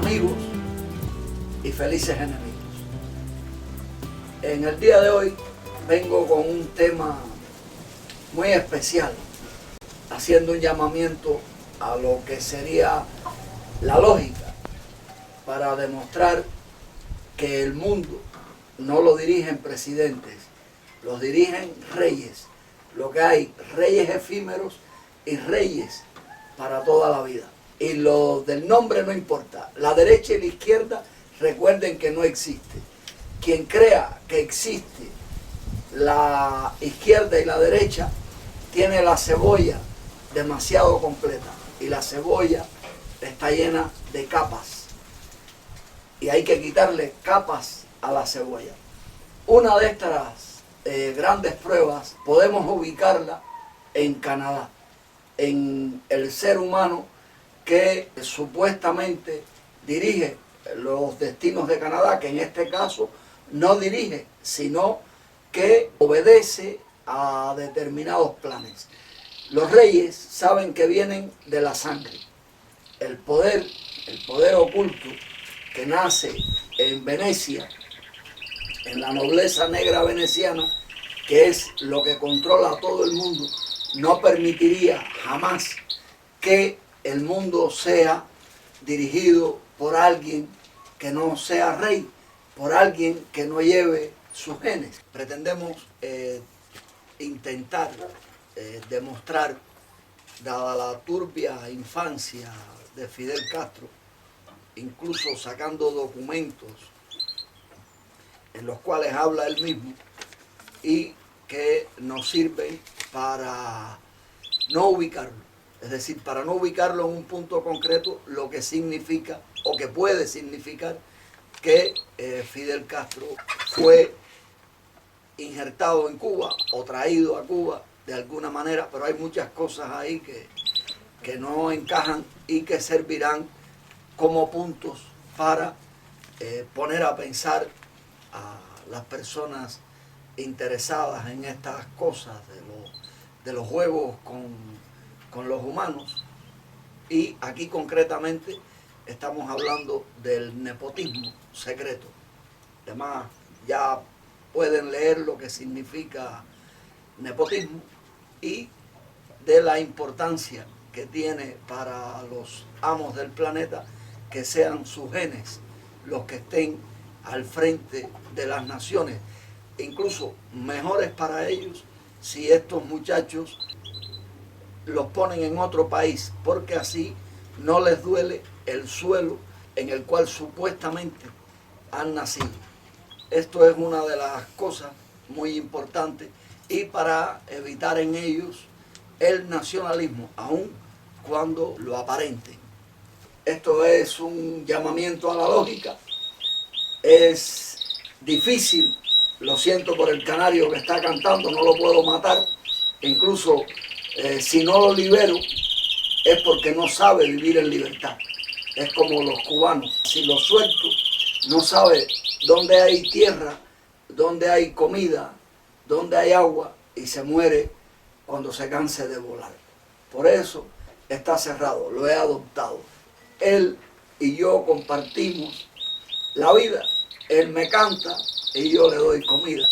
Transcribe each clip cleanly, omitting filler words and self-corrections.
amigos y felices enemigos. En el día de hoy vengo con un tema muy especial, haciendo un llamamiento a lo que sería la lógica para demostrar que el mundo no lo dirigen presidentes, los dirigen reyes. Lo que hay, reyes efímeros y reyes para toda la vida. Y lo del nombre no importa. La derecha y la izquierda, recuerden que no existe. Quien crea que existe la izquierda y la derecha, tiene la cebolla demasiado completa. Y la cebolla está llena de capas. Y hay que quitarle capas a la cebolla. Una de estas grandes pruebas podemos ubicarla en Canadá, en el ser humano que supuestamente dirige los destinos de Canadá, que en este caso no dirige, sino que obedece a determinados planes. Los reyes saben que vienen de la sangre. El poder oculto que nace en Venecia, en la nobleza negra veneciana, que es lo que controla a todo el mundo, no permitiría jamás que el mundo sea dirigido por alguien que no sea rey, por alguien que no lleve sus genes. Pretendemos intentar demostrar, dada la turbia infancia de Fidel Castro, incluso sacando documentos en los cuales habla él mismo y que nos sirven para no ubicarlo. Es decir, para no ubicarlo en un punto concreto, lo que significa o que puede significar que Fidel Castro fue injertado en Cuba o traído a Cuba de alguna manera, pero hay muchas cosas ahí que no encajan y que servirán como puntos para poner a pensar a las personas interesadas en estas cosas de los juegos con los humanos. Y aquí concretamente estamos hablando del nepotismo secreto. Además, ya pueden leer lo que significa nepotismo y de la importancia que tiene para los amos del planeta que sean sus genes los que estén al frente de las naciones, incluso mejores para ellos si estos muchachos los ponen en otro país, porque así no les duele el suelo en el cual supuestamente han nacido. Esto es una de las cosas muy importantes y para evitar en ellos el nacionalismo, aun cuando lo aparenten. Esto es un llamamiento a la lógica. Es difícil, lo siento por el canario que está cantando, no lo puedo matar. Incluso si no lo libero es porque no sabe vivir en libertad. Es como los cubanos, si lo suelto no sabe dónde hay tierra, dónde hay comida, dónde hay agua y se muere cuando se canse de volar. Por eso está cerrado, lo he adoptado. Él y yo compartimos la vida, él me canta y yo le doy comida.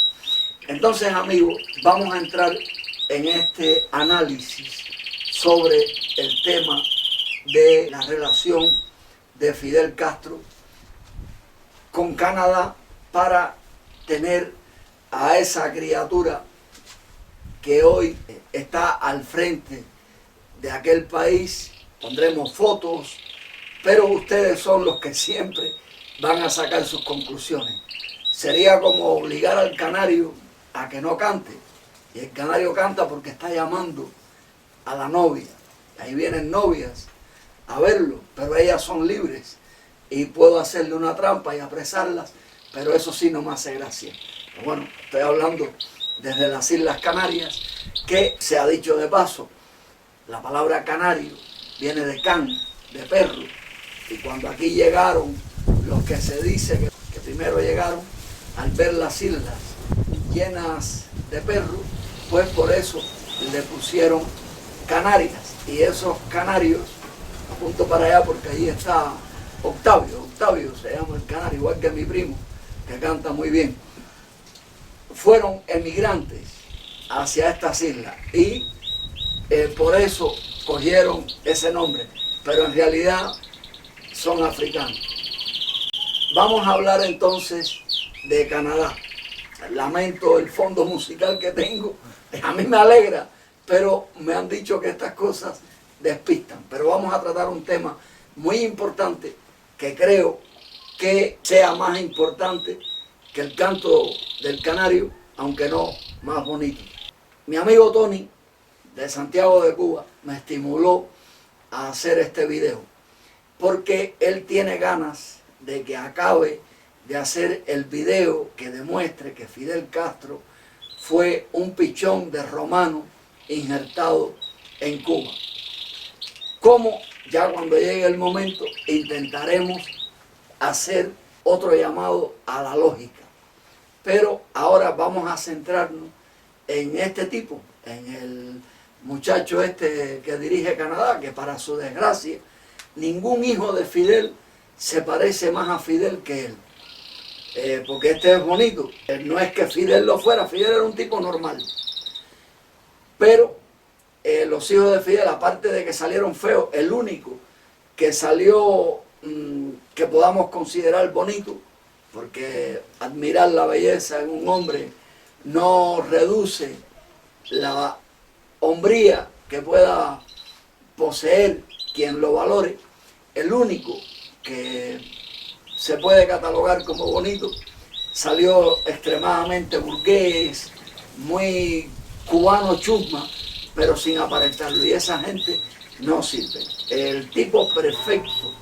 Entonces, amigos, vamos a entrar en este análisis sobre el tema de la relación de Fidel Castro con Canadá para tener a esa criatura que hoy está al frente de aquel país. Pondremos fotos, pero ustedes son los que siempre van a sacar sus conclusiones. Sería como obligar al canario a que no cante. Y el canario canta porque está llamando a la novia. Ahí vienen novias a verlo, pero ellas son libres. Y puedo hacerle una trampa y apresarlas, pero eso sí no me hace gracia. Pero bueno, estoy hablando desde las Islas Canarias, que se ha dicho de paso, la palabra canario viene de can, de perro. Y cuando aquí llegaron los que se dice que primero llegaron, al ver las islas llenas de perros, pues por eso le pusieron Canarias. Y esos canarios, apunto para allá porque allí está Octavio se llama el canario, igual que mi primo, que canta muy bien. Fueron emigrantes hacia estas islas y por eso cogieron ese nombre, pero en realidad son africanos. Vamos a hablar entonces de Canadá. Lamento el fondo musical que tengo, a mí me alegra, pero me han dicho que estas cosas despistan. Pero vamos a tratar un tema muy importante que creo que sea más importante que el canto del canario, aunque no más bonito. Mi amigo Tony, de Santiago de Cuba, me estimuló a hacer este video, porque él tiene ganas de que acabe de hacer el video que demuestre que Fidel Castro fue un pichón de romano injertado en Cuba. Como ya cuando llegue el momento intentaremos hacer otro llamado a la lógica. Pero ahora vamos a centrarnos en este tipo, en el muchacho este que dirige Canadá, que para su desgracia ningún hijo de Fidel se parece más a Fidel que él. Porque este es bonito. No es que Fidel lo fuera, Fidel era un tipo normal. Pero los hijos de Fidel, aparte de que salieron feos, el único que salió que podamos considerar bonito, porque admirar la belleza en un hombre no reduce la hombría que pueda poseer quien lo valore, el único que se puede catalogar como bonito salió extremadamente burgués, muy cubano chusma, pero sin aparentarlo, y esa gente no sirve. El tipo perfecto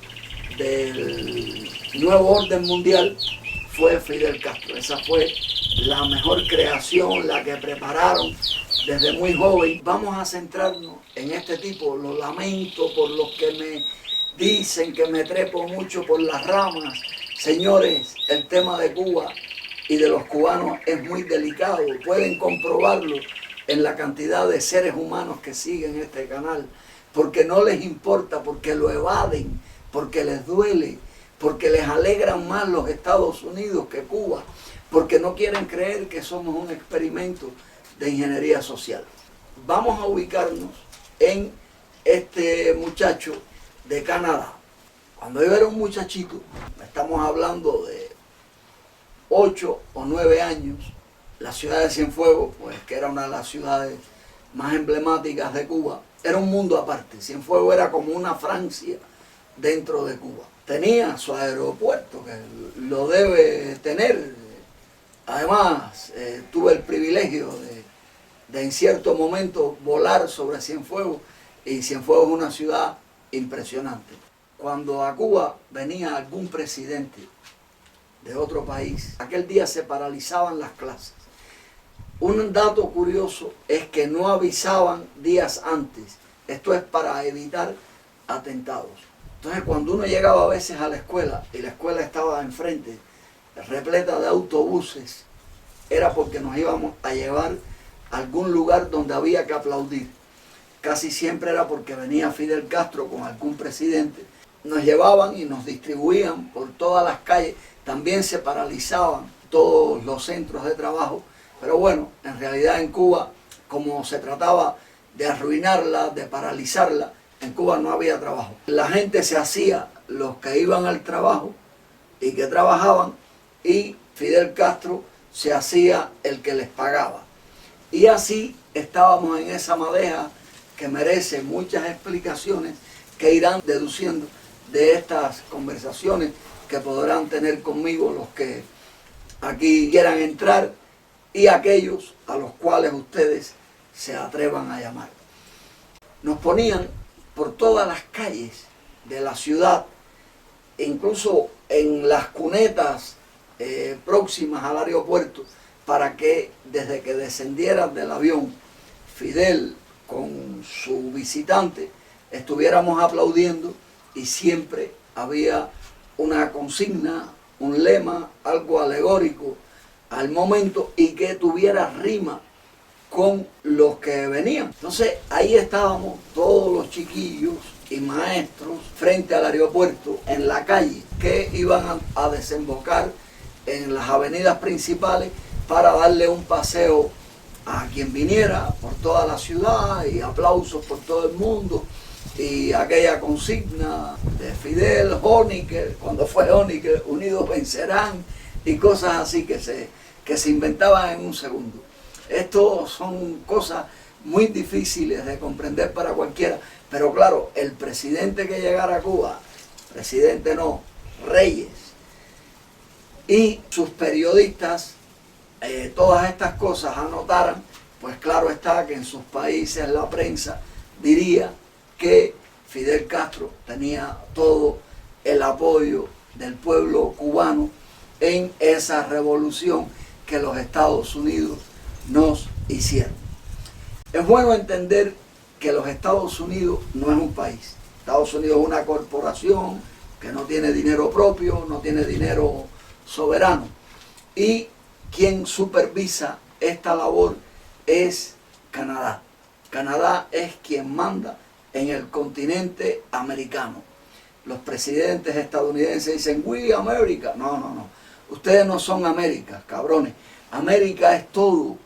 del nuevo orden mundial fue Fidel Castro. Esa fue la mejor creación, la que prepararon desde muy joven. Vamos a centrarnos en este tipo. Lo lamento por los que me dicen que me trepo mucho por las ramas. Señores, el tema de Cuba y de los cubanos es muy delicado. Pueden comprobarlo en la cantidad de seres humanos que siguen este canal, porque no les importa, porque lo evaden, porque les duele, porque les alegran más los Estados Unidos que Cuba, porque no quieren creer que somos un experimento de ingeniería social. Vamos a ubicarnos en este muchacho de Canadá. Cuando yo era un muchachito, estamos hablando de 8 o 9 años, la ciudad de Cienfuegos, pues que era una de las ciudades más emblemáticas de Cuba, era un mundo aparte. Cienfuegos era como una Francia dentro de Cuba. Tenía su aeropuerto, que lo debe tener. Además, tuve el privilegio de en cierto momento volar sobre Cienfuegos, y Cienfuegos es una ciudad impresionante. Cuando a Cuba venía algún presidente de otro país, aquel día se paralizaban las clases. Un dato curioso es que no avisaban días antes. Esto es para evitar atentados. Entonces, cuando uno llegaba a veces a la escuela y la escuela estaba enfrente, repleta de autobuses, era porque nos íbamos a llevar a algún lugar donde había que aplaudir. Casi siempre era porque venía Fidel Castro con algún presidente. Nos llevaban y nos distribuían por todas las calles. También se paralizaban todos los centros de trabajo. Pero bueno, en realidad en Cuba, como se trataba de arruinarla, de paralizarla, en Cuba no había trabajo. La gente se hacía los que iban al trabajo y que trabajaban, y Fidel Castro se hacía el que les pagaba. Y así estábamos en esa madeja que merece muchas explicaciones que irán deduciendo de estas conversaciones que podrán tener conmigo los que aquí quieran entrar y aquellos a los cuales ustedes se atrevan a llamar. Nos ponían por todas las calles de la ciudad, incluso en las cunetas próximas al aeropuerto, para que desde que descendieran del avión Fidel con su visitante estuviéramos aplaudiendo, y siempre había una consigna, un lema, algo alegórico al momento y que tuviera rima con los que venían. Entonces ahí estábamos todos los chiquillos y maestros frente al aeropuerto en la calle que iban a desembocar en las avenidas principales para darle un paseo a quien viniera por toda la ciudad y aplausos por todo el mundo y aquella consigna de Fidel, Honecker, cuando fue Honecker, unidos vencerán y cosas así que se inventaban en un segundo. Esto son cosas muy difíciles de comprender para cualquiera, pero claro, el presidente que llegara a Cuba, presidente no, Reyes, y sus periodistas todas estas cosas anotaran, pues claro está que en sus países la prensa diría que Fidel Castro tenía todo el apoyo del pueblo cubano en esa revolución que los Estados Unidos nos hicieron. Es bueno entender que los Estados Unidos no es un país. Estados Unidos es una corporación que no tiene dinero propio, no tiene dinero soberano. Y quien supervisa esta labor es Canadá. Canadá es quien manda en el continente americano. Los presidentes estadounidenses dicen, we America. No, no, no. Ustedes no son América, cabrones. América es todo.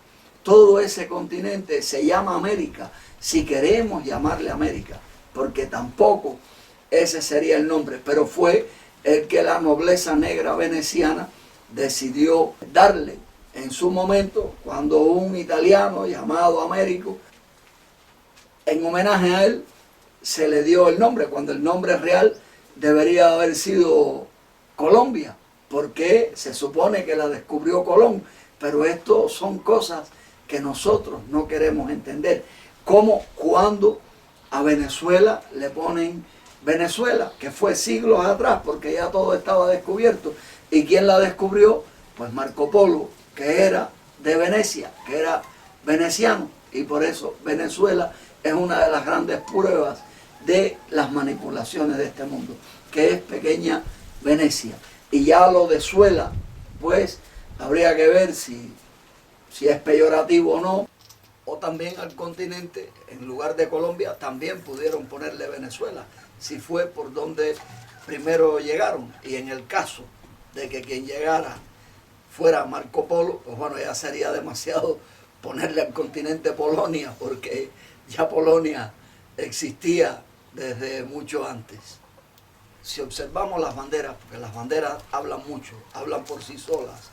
Todo ese continente se llama América, si queremos llamarle América, porque tampoco ese sería el nombre, pero fue el que la nobleza negra veneciana decidió darle en su momento, cuando un italiano llamado Américo, en homenaje a él, se le dio el nombre, cuando el nombre real debería haber sido Colombia, porque se supone que la descubrió Colón, pero esto son cosas que nosotros no queremos entender, como cuando a Venezuela le ponen Venezuela, que fue siglos atrás, porque ya todo estaba descubierto. ¿Y quién la descubrió? Pues Marco Polo, que era de Venecia, que era veneciano, y por eso Venezuela es una de las grandes pruebas de las manipulaciones de este mundo, que es pequeña Venecia. Y ya lo de Suela, pues habría que ver si es peyorativo o no, o también al continente, en lugar de Colombia, también pudieron ponerle Venezuela, si fue por donde primero llegaron. Y en el caso de que quien llegara fuera Marco Polo, pues bueno, ya sería demasiado ponerle al continente Polonia, porque ya Polonia existía desde mucho antes. Si observamos las banderas, porque las banderas hablan mucho, hablan por sí solas,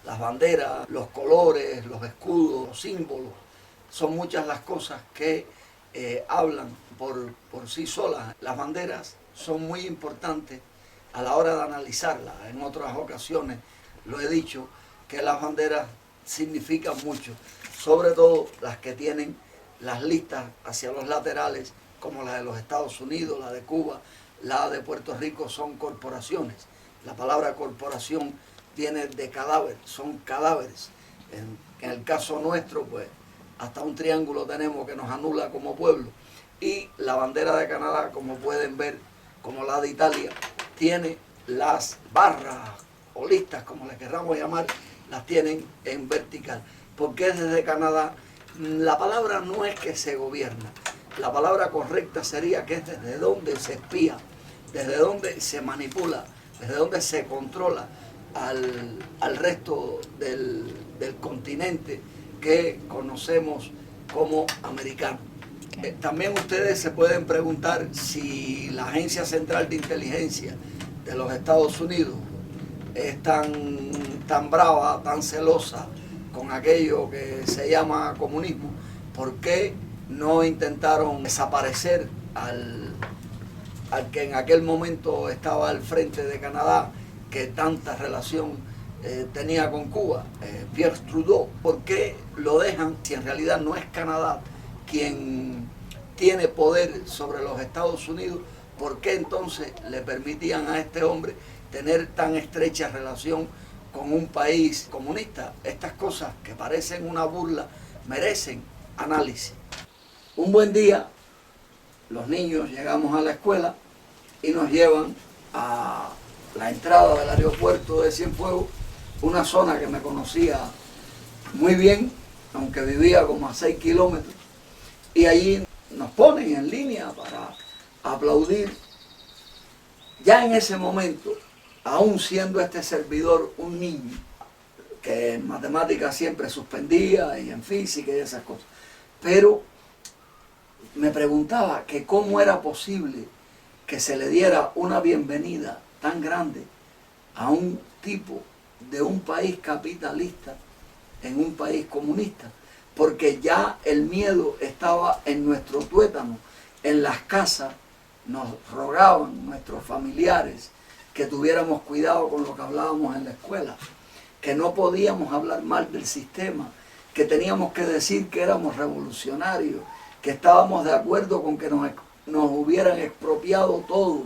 las banderas, los colores, los escudos, los símbolos, son muchas las cosas que hablan por sí solas. Las banderas son muy importantes a la hora de analizarlas. En otras ocasiones lo he dicho, que las banderas significan mucho, sobre todo las que tienen las listas hacia los laterales, como la de los Estados Unidos, la de Cuba, la de Puerto Rico, son corporaciones. La palabra corporación viene de cadáver, son cadáveres. En el caso nuestro, pues, hasta un triángulo tenemos que nos anula como pueblo. Y la bandera de Canadá, como pueden ver, como la de Italia, tiene las barras o listas, como le querramos llamar, las tienen en vertical. Porque desde Canadá, la palabra no es que se gobierna, la palabra correcta sería que es desde donde se espía, desde donde se manipula, desde donde se controla al resto del continente que conocemos como americano. También ustedes se pueden preguntar si la Agencia Central de Inteligencia de los Estados Unidos es tan brava, tan celosa con aquello que se llama comunismo. ¿Por qué no intentaron desaparecer al que en aquel momento estaba al frente de Canadá, que tanta relación tenía con Cuba, Pierre Trudeau? ¿Por qué lo dejan si en realidad no es Canadá quien tiene poder sobre los Estados Unidos? ¿Por qué entonces le permitían a este hombre tener tan estrecha relación con un país comunista? Estas cosas que parecen una burla merecen análisis. Un buen día, los niños llegamos a la escuela y nos llevan a la entrada del aeropuerto de Cienfuegos, una zona que me conocía muy bien, aunque vivía como a 6 kilómetros, y allí nos ponen en línea aplaudir, ya en ese momento, aún siendo este servidor un niño, que en matemáticas siempre suspendía y en física y esas cosas, pero me preguntaba que cómo era posible que se le diera una bienvenida tan grande a un tipo de un país capitalista en un país comunista, porque ya el miedo estaba en nuestro tuétano. En las casas nos rogaban nuestros familiares que tuviéramos cuidado con lo que hablábamos en la escuela, que no podíamos hablar mal del sistema, que teníamos que decir que éramos revolucionarios, que estábamos de acuerdo con que nos hubieran expropiado todo,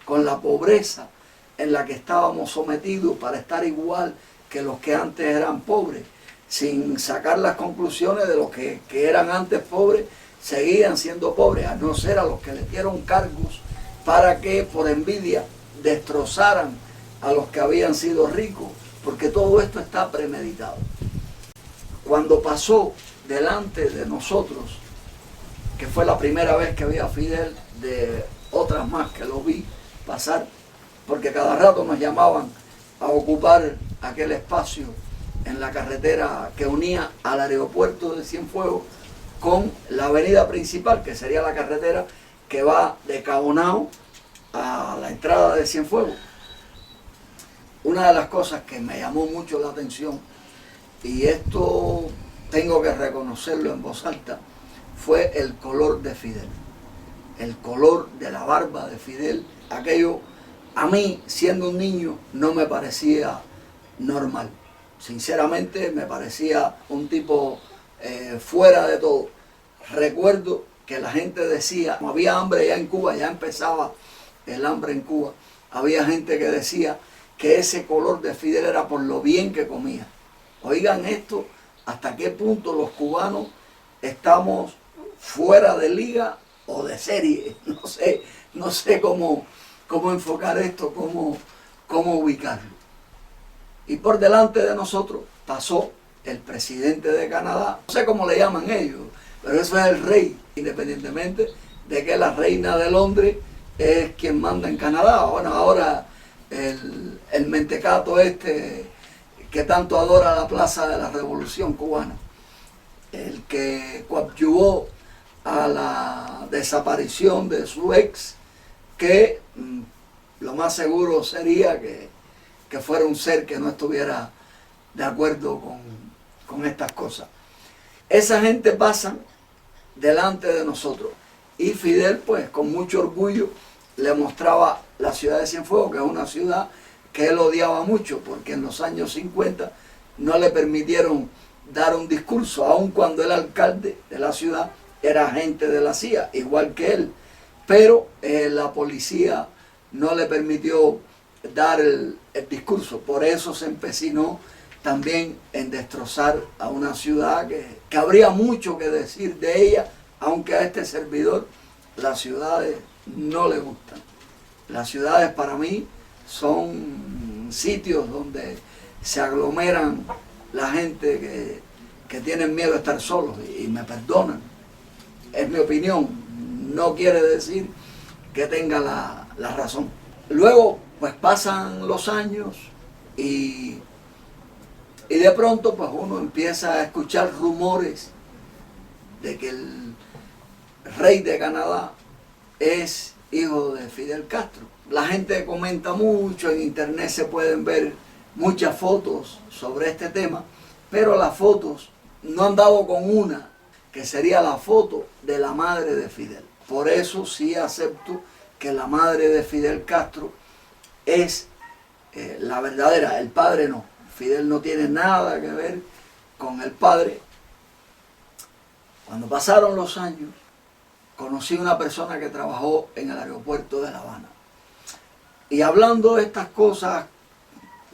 con la pobreza en la que estábamos sometidos para estar igual que los que antes eran pobres, sin sacar las conclusiones de los que eran antes pobres, seguían siendo pobres, a no ser a los que les dieron cargos para que por envidia destrozaran a los que habían sido ricos, porque todo esto está premeditado. Cuando pasó delante de nosotros, que fue la primera vez que vi a Fidel, de otras más que lo vi pasar, porque cada rato nos llamaban a ocupar aquel espacio en la carretera que unía al aeropuerto de Cienfuegos con la avenida principal, que sería la carretera que va de Cabonao a la entrada de Cienfuegos. Una de las cosas que me llamó mucho la atención, y esto tengo que reconocerlo en voz alta, fue el color de Fidel, el color de la barba de Fidel. Aquello a mí, siendo un niño, no me parecía normal. Sinceramente me parecía un tipo fuera de todo. Recuerdo que la gente decía, había hambre ya en Cuba, ya empezaba el hambre en Cuba, había gente que decía que ese color de Fidel era por lo bien que comía. Oigan esto, hasta qué punto los cubanos estamos fuera de liga o de serie. No sé cómo enfocar esto, cómo ubicarlo. Y por delante de nosotros pasó el presidente de Canadá, no sé cómo le llaman ellos, pero eso es el rey, independientemente de que la reina de Londres es quien manda en Canadá. Bueno, ahora el mentecato este que tanto adora la Plaza de la Revolución Cubana, el que coadyuvó a la desaparición de su ex, que lo más seguro sería que fuera un ser que no estuviera de acuerdo con estas cosas. Esa gente pasa delante de nosotros y Fidel, pues con mucho orgullo, le mostraba la ciudad de Cienfuegos, que es una ciudad que él odiaba mucho, porque en los años 50 no le permitieron dar un discurso, aun cuando el alcalde de la ciudad era agente de la CIA, igual que él, pero la policía no le permitió dar el discurso. Por eso se empecinó también en destrozar a una ciudad que habría mucho que decir de ella, aunque a este servidor las ciudades no le gustan. Las ciudades para mí son sitios donde se aglomeran la gente que tienen miedo a estar solos, y me perdonan. Es mi opinión, no quiere decir que tenga la razón. Luego, pues pasan los años y de pronto pues uno empieza a escuchar rumores de que el rey de Canadá es hijo de Fidel Castro. La gente comenta mucho, en internet se pueden ver muchas fotos sobre este tema, pero las fotos no han dado con una, que sería la foto de la madre de Fidel. Por eso sí acepto que la madre de Fidel Castro es la verdadera, el padre no. Fidel no tiene nada que ver con el padre. Cuando pasaron los años, conocí a una persona que trabajó en el aeropuerto de La Habana. Y hablando de estas cosas,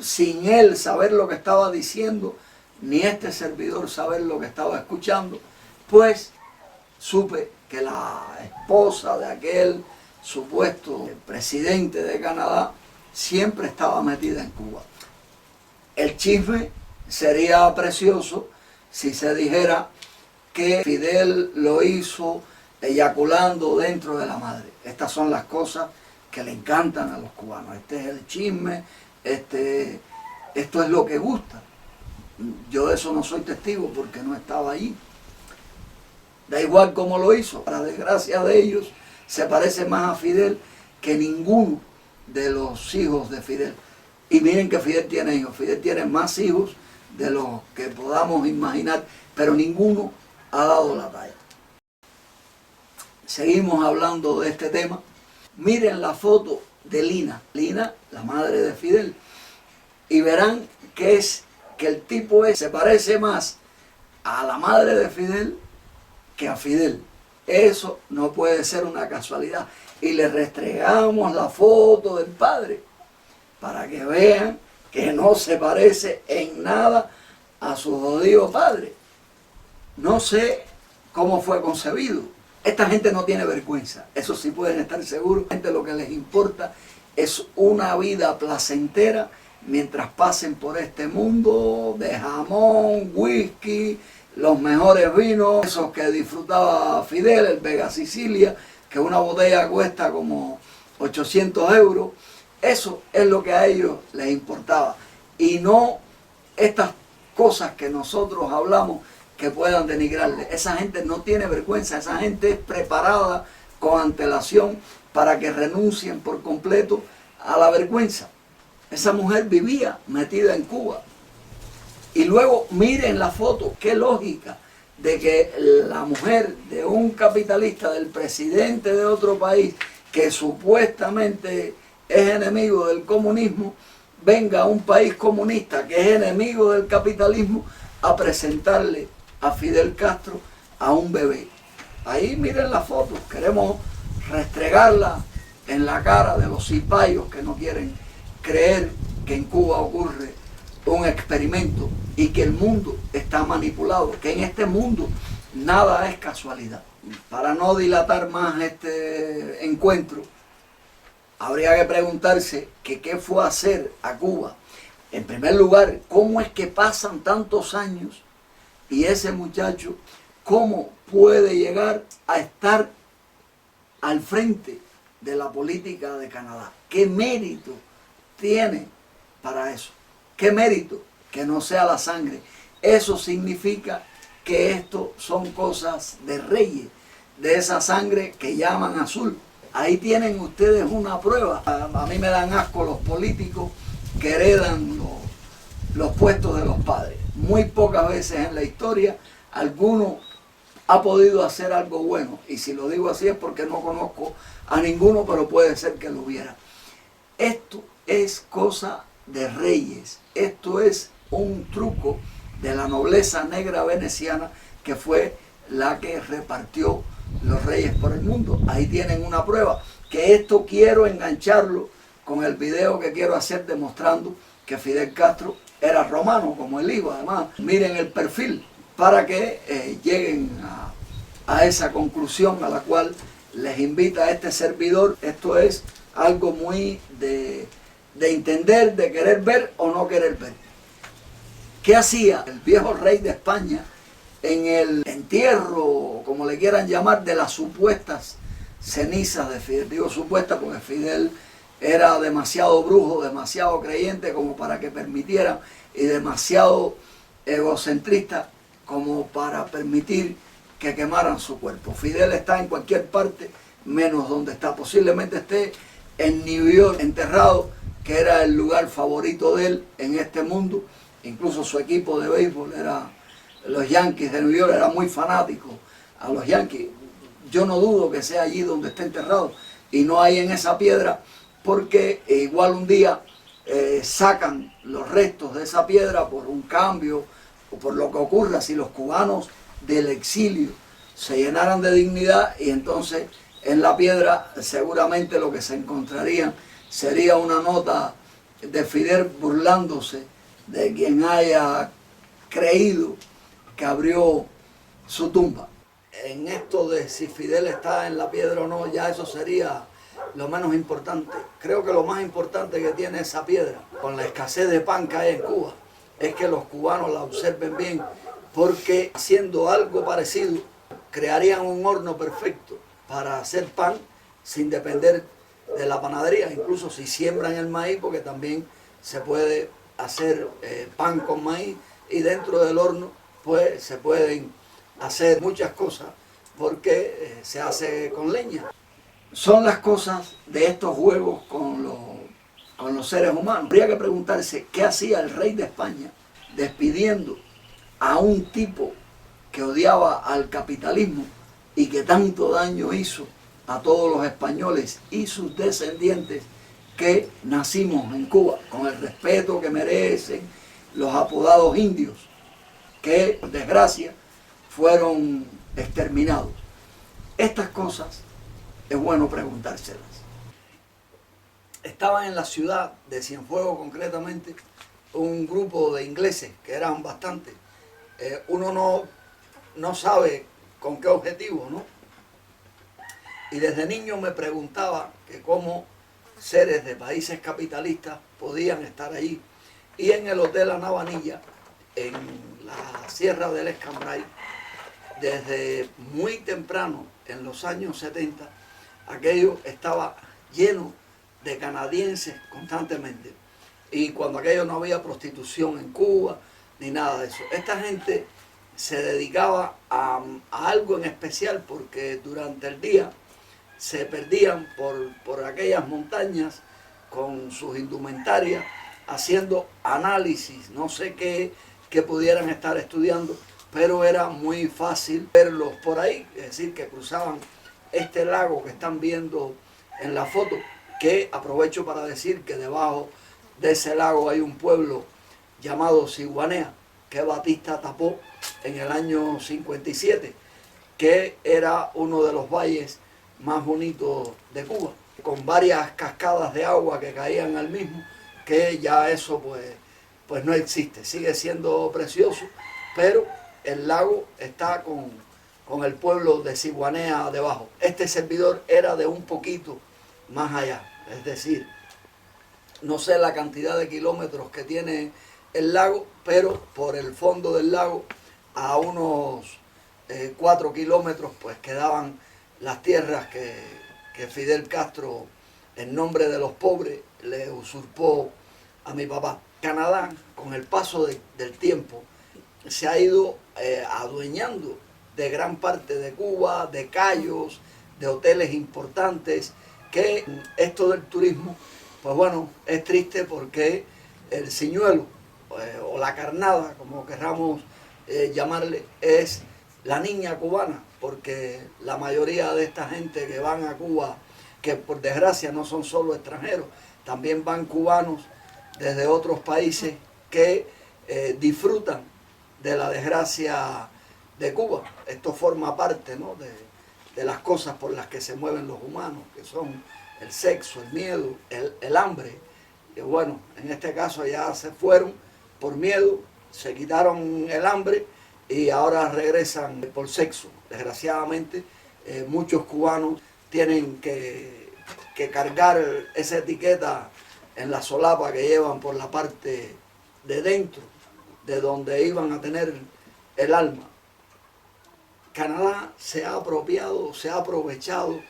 sin él saber lo que estaba diciendo, ni este servidor saber lo que estaba escuchando, pues supe que la esposa de aquel supuesto presidente de Canadá siempre estaba metida en Cuba. El chisme sería precioso si se dijera que Fidel lo hizo eyaculando dentro de la madre. Estas son las cosas que le encantan a los cubanos. Este es el chisme, esto es lo que gusta. Yo de eso no soy testigo porque no estaba allí. Da igual cómo lo hizo. Para desgracia de ellos, se parece más a Fidel que ninguno de los hijos de Fidel. Y miren que Fidel tiene hijos. Fidel tiene más hijos de los que podamos imaginar, pero ninguno ha dado la talla. Seguimos hablando de este tema. Miren la foto de Lina, la madre de Fidel, y verán que el tipo se parece más a la madre de Fidel que a Fidel. Eso no puede ser una casualidad. Y le restregamos la foto del padre para que vean que no se parece en nada a su jodido padre. No sé cómo fue concebido. Esta gente no tiene vergüenza, eso sí pueden estar seguros. Lo que les importa es una vida placentera mientras pasen por este mundo de jamón, whisky, los mejores vinos, esos que disfrutaba Fidel, el Vega Sicilia, que una botella cuesta como 800 euros. Eso es lo que a ellos les importaba. Y no estas cosas que nosotros hablamos que puedan denigrarle. Esa gente no tiene vergüenza, esa gente es preparada con antelación para que renuncien por completo a la vergüenza. Esa mujer vivía metida en Cuba. Y luego miren la foto, qué lógica de que la mujer de un capitalista, del presidente de otro país, que supuestamente es enemigo del comunismo, venga a un país comunista que es enemigo del capitalismo a presentarle a Fidel Castro a un bebé. Ahí miren la foto, queremos restregarla en la cara de los cipayos que no quieren creer que en Cuba ocurre un experimento y que el mundo está manipulado, que en este mundo nada es casualidad. Para no dilatar más este encuentro, habría que preguntarse que qué fue a hacer a Cuba. En primer lugar, ¿cómo es que pasan tantos años y ese muchacho, cómo puede llegar a estar al frente de la política de Canadá? ¿Qué mérito tiene para eso? ¿Qué mérito? Que no sea la sangre. Eso significa que esto son cosas de reyes, de esa sangre que llaman azul. Ahí tienen ustedes una prueba. A mí me dan asco los políticos que heredan los puestos de los padres. Muy pocas veces en la historia alguno ha podido hacer algo bueno. Y si lo digo así es porque no conozco a ninguno, pero puede ser que lo hubiera. Esto es cosa de reyes. Esto es un truco de la nobleza negra veneciana que fue la que repartió los reyes por el mundo. Ahí tienen una prueba. Que esto quiero engancharlo con el video que quiero hacer demostrando que Fidel Castro era romano, como el hijo. Además, miren el perfil para que lleguen a esa conclusión a la cual les invita a este servidor. Esto es algo muy de entender, de querer ver o no querer ver. ¿Qué hacía el viejo rey de España en el entierro, como le quieran llamar, de las supuestas cenizas de Fidel? Digo supuestas porque Fidel era demasiado brujo, demasiado creyente como para que permitiera, y demasiado egocentrista como para permitir que quemaran su cuerpo. Fidel está en cualquier parte menos donde está. Posiblemente esté en New York enterrado, que era el lugar favorito de él en este mundo. Incluso su equipo de béisbol era los Yankees de New York, era muy fanático a los Yankees. Yo no dudo que sea allí donde está enterrado y no hay en esa piedra, porque igual un día sacan los restos de esa piedra por un cambio o por lo que ocurra si los cubanos del exilio se llenaran de dignidad, y entonces en la piedra seguramente lo que se encontrarían sería una nota de Fidel burlándose de quien haya creído que abrió su tumba. En esto de si Fidel está en la piedra o no, ya eso sería lo menos importante. Creo que lo más importante que tiene esa piedra, con la escasez de pan que hay en Cuba, es que los cubanos la observen bien, porque haciendo algo parecido crearían un horno perfecto para hacer pan sin depender de la panadería, incluso si siembran el maíz, porque también se puede hacer pan con maíz, y dentro del horno pues se pueden hacer muchas cosas porque se hace con leña. Son las cosas de estos juegos con los seres humanos. Habría que preguntarse qué hacía el rey de España despidiendo a un tipo que odiaba al capitalismo y que tanto daño hizo a todos los españoles y sus descendientes que nacimos en Cuba, con el respeto que merecen los apodados indios, que por desgracia fueron exterminados. Estas cosas es bueno preguntárselas. Estaban en la ciudad de Cienfuegos concretamente un grupo de ingleses, que eran bastantes. Uno no sabe con qué objetivo, ¿no? Y desde niño me preguntaba que cómo seres de países capitalistas podían estar allí. Y en el Hotel Anabanilla, en la Sierra del Escambray, desde muy temprano, en los años 70, aquello estaba lleno de canadienses constantemente. Y cuando aquello no había prostitución en Cuba, ni nada de eso. Esta gente se dedicaba a algo en especial, porque durante el día se perdían por aquellas montañas con sus indumentarias, haciendo análisis, no sé qué pudieran estar estudiando, pero era muy fácil verlos por ahí, es decir, que cruzaban este lago que están viendo en la foto, que aprovecho para decir que debajo de ese lago hay un pueblo llamado Siguanea, que Batista tapó en el año 57, que era uno de los valles más bonitos de Cuba, con varias cascadas de agua que caían al mismo, que ya eso pues no existe, sigue siendo precioso, pero el lago está con el pueblo de Siguanea debajo. Este servidor era de un poquito más allá, es decir, no sé la cantidad de kilómetros que tiene el lago, pero por el fondo del lago, a unos 4 kilómetros, pues quedaban las tierras que Fidel Castro, en nombre de los pobres, le usurpó a mi papá. Canadá, con el paso del tiempo, se ha ido adueñando de gran parte de Cuba, de cayos, de hoteles importantes, que esto del turismo, pues bueno, es triste porque el señuelo o la carnada, como querramos llamarle, es la niña cubana, porque la mayoría de esta gente que van a Cuba, que por desgracia no son solo extranjeros, también van cubanos desde otros países que disfrutan de la desgracia de Cuba. Esto forma parte, ¿no?, de las cosas por las que se mueven los humanos, que son el sexo, el miedo, el hambre. Y bueno, en este caso ya se fueron por miedo, se quitaron el hambre y ahora regresan por sexo. Desgraciadamente, muchos cubanos tienen que cargar esa etiqueta en la solapa que llevan por la parte de dentro, de donde iban a tener el alma. Canadá se ha apropiado, se ha aprovechado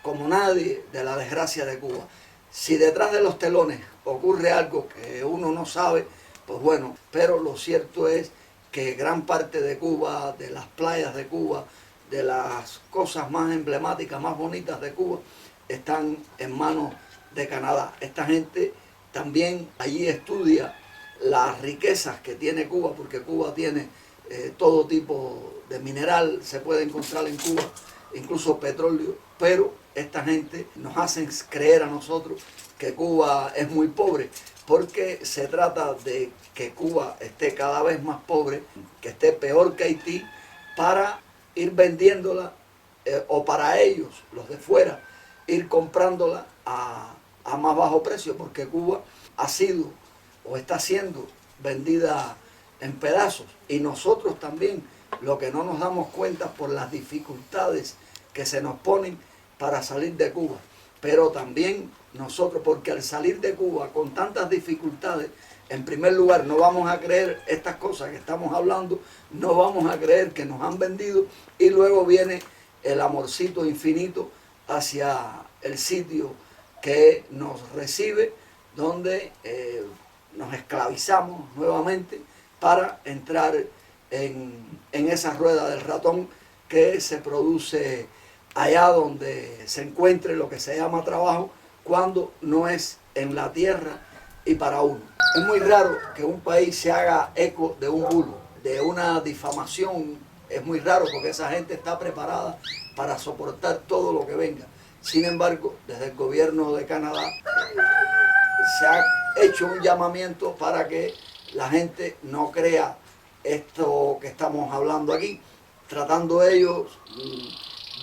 como nadie de la desgracia de Cuba. Si detrás de los telones ocurre algo que uno no sabe, pues bueno, pero lo cierto es que gran parte de Cuba, de las playas de Cuba, de las cosas más emblemáticas, más bonitas de Cuba, están en manos de Canadá. Esta gente también allí estudia las riquezas que tiene Cuba, porque Cuba tiene todo tipo de mineral, se puede encontrar en Cuba, incluso petróleo, pero esta gente nos hace creer a nosotros que Cuba es muy pobre, porque se trata de que Cuba esté cada vez más pobre, que esté peor que Haití, para ir vendiéndola, o para ellos, los de fuera, ir comprándola a más bajo precio, porque Cuba ha sido o está siendo vendida en pedazos, y nosotros también, lo que no nos damos cuenta por las dificultades que se nos ponen para salir de Cuba. pero también nosotros, porque al salir de Cuba con tantas dificultades, en primer lugar no vamos a creer estas cosas que estamos hablando, no vamos a creer que nos han vendido, y luego viene el amorcito infinito hacia el sitio que nos recibe, donde nos esclavizamos nuevamente para entrar en esa rueda del ratón que se produce allá donde se encuentre lo que se llama trabajo, cuando no es en la tierra y para uno. Es muy raro que un país se haga eco de un bulo, de una difamación. Es muy raro porque esa gente está preparada para soportar todo lo que venga. Sin embargo, desde el gobierno de Canadá se ha hecho un llamamiento para que la gente no crea esto que estamos hablando aquí, tratando ellos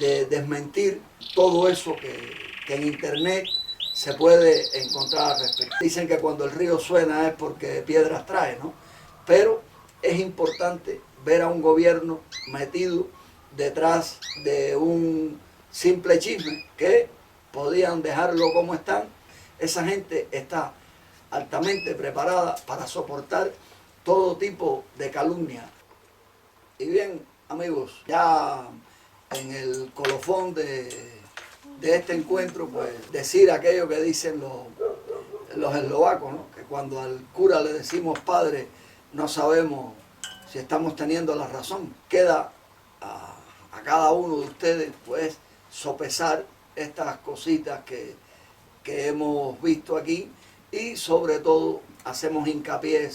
de desmentir todo eso que en internet se puede encontrar al respecto. Dicen que cuando el río suena es porque piedras trae, ¿no? Pero es importante ver a un gobierno metido detrás de un simple chisme que podían dejarlo como están. Esa gente está altamente preparada para soportar todo tipo de calumnia. Y bien, amigos, ya en el colofón de este encuentro, pues decir aquello que dicen los eslovacos, ¿no? Que cuando al cura le decimos padre, no sabemos si estamos teniendo la razón. Queda a cada uno de ustedes, pues, sopesar estas cositas que hemos visto aquí, y sobre todo hacemos hincapié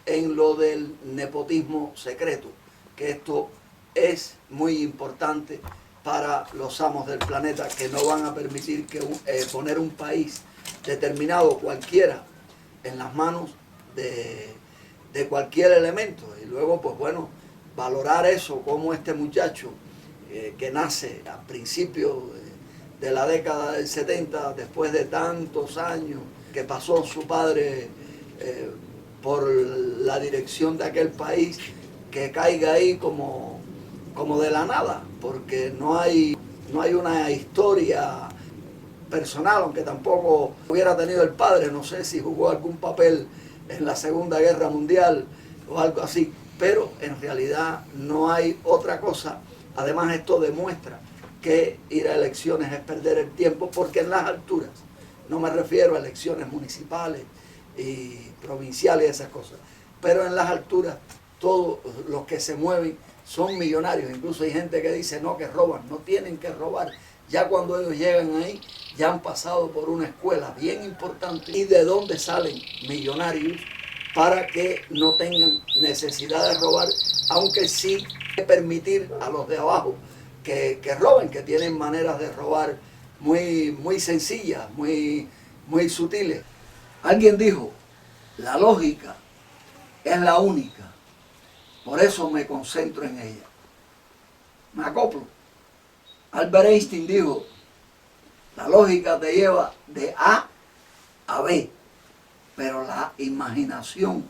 en lo del nepotismo secreto, que esto es muy importante para los amos del planeta, que no van a permitir que poner un país determinado, cualquiera, en las manos de cualquier elemento. Y luego, pues bueno, valorar eso, como este muchacho que nace a principios de la década del 70, después de tantos años que pasó su padre por la dirección de aquel país, que caiga ahí como de la nada, porque no hay una historia personal, aunque tampoco hubiera tenido el padre, no sé si jugó algún papel en la Segunda Guerra Mundial o algo así, pero en realidad no hay otra cosa. Además, esto demuestra que ir a elecciones es perder el tiempo, porque en las alturas, no me refiero a elecciones municipales y provinciales y esas cosas, pero en las alturas todos los que se mueven son millonarios. Incluso hay gente que dice no, que roban. No tienen que robar. Ya cuando ellos llegan ahí, ya han pasado por una escuela bien importante. ¿Y de dónde salen millonarios para que no tengan necesidad de robar? Aunque sí permitir a los de abajo que roben, que tienen maneras de robar muy sencillas, muy sutiles. Alguien dijo, la lógica es la única, por eso me concentro en ella. Me acoplo. Albert Einstein dijo, la lógica te lleva de A a B, pero la imaginación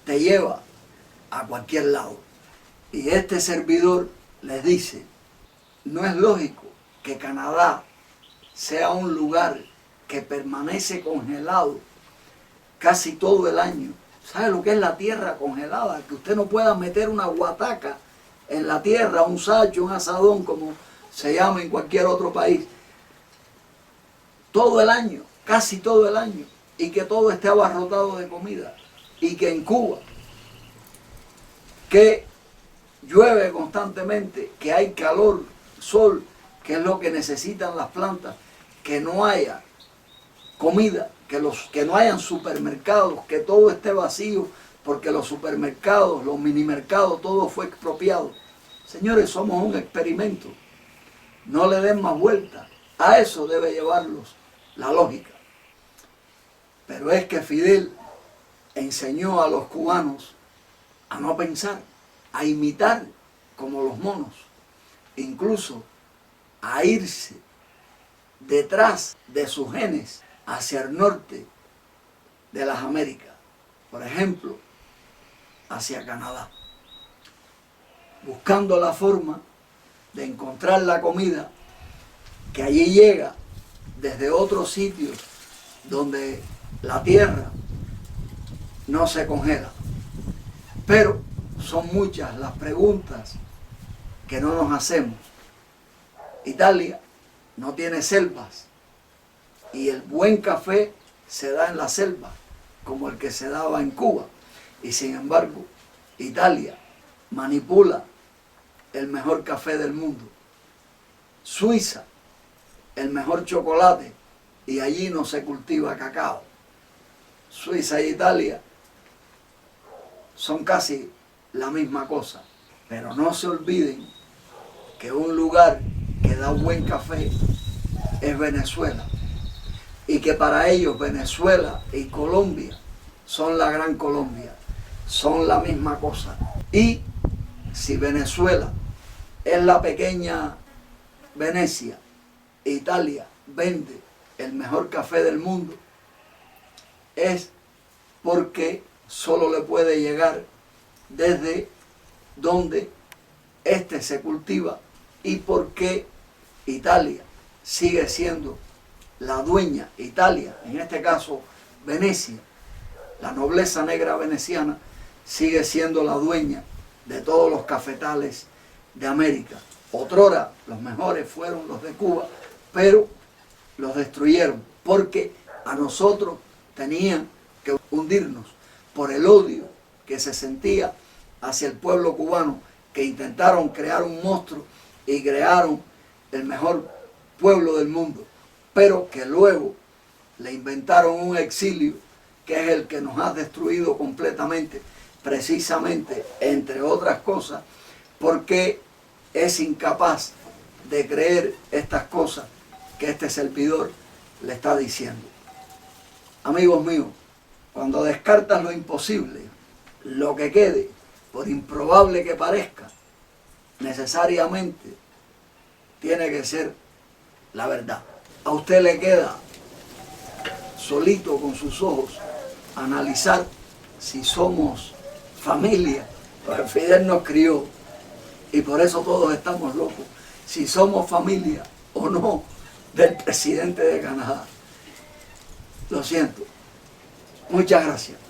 te lleva a cualquier lado. Y este servidor les dice, no es lógico que Canadá sea un lugar que permanece congelado casi todo el año. ¿Sabe lo que es la tierra congelada? Que usted no pueda meter una guataca en la tierra, un sacho, un asadón, como se llama en cualquier otro país. Todo el año, casi todo el año. Y que todo esté abarrotado de comida. Y que en Cuba, que llueve constantemente, que hay calor, sol, que es lo que necesitan las plantas, que no haya comida, que no hayan supermercados, que todo esté vacío, porque los supermercados, los minimercados, todo fue expropiado. Señores, somos un experimento. No le den más vuelta. A eso debe llevarlos la lógica. Pero es que Fidel enseñó a los cubanos a no pensar, a imitar como los monos, incluso a irse detrás de sus genes hacia el norte de las Américas, por ejemplo, hacia Canadá, buscando la forma de encontrar la comida que allí llega desde otros sitios donde la tierra no se congela. Pero son muchas las preguntas que no nos hacemos. Italia no tiene selvas y el buen café se da en la selva, como el que se daba en Cuba. Y sin embargo, Italia manipula el mejor café del mundo. Suiza, el mejor chocolate, y allí no se cultiva cacao. Suiza e Italia son casi la misma cosa. Pero no se olviden que un lugar que da buen café es Venezuela. Y que para ellos Venezuela y Colombia son la gran Colombia, son la misma cosa. Y si Venezuela es la pequeña Venecia, Italia vende el mejor café del mundo, es porque solo le puede llegar desde donde este se cultiva y porque Italia sigue siendo la dueña, Italia, en este caso Venecia, la nobleza negra veneciana, sigue siendo la dueña de todos los cafetales de América. Otrora los mejores fueron los de Cuba, pero los destruyeron porque a nosotros tenían que hundirnos por el odio que se sentía hacia el pueblo cubano, que intentaron crear un monstruo y crearon el mejor pueblo del mundo, pero que luego le inventaron un exilio que es el que nos ha destruido completamente, precisamente, entre otras cosas, porque es incapaz de creer estas cosas que este servidor le está diciendo. Amigos míos, cuando descartas lo imposible, lo que quede, por improbable que parezca, necesariamente tiene que ser la verdad. A usted le queda solito con sus ojos analizar si somos familia, porque Fidel nos crió y por eso todos estamos locos, si somos familia o no del presidente de Canadá. Lo siento. Muchas gracias.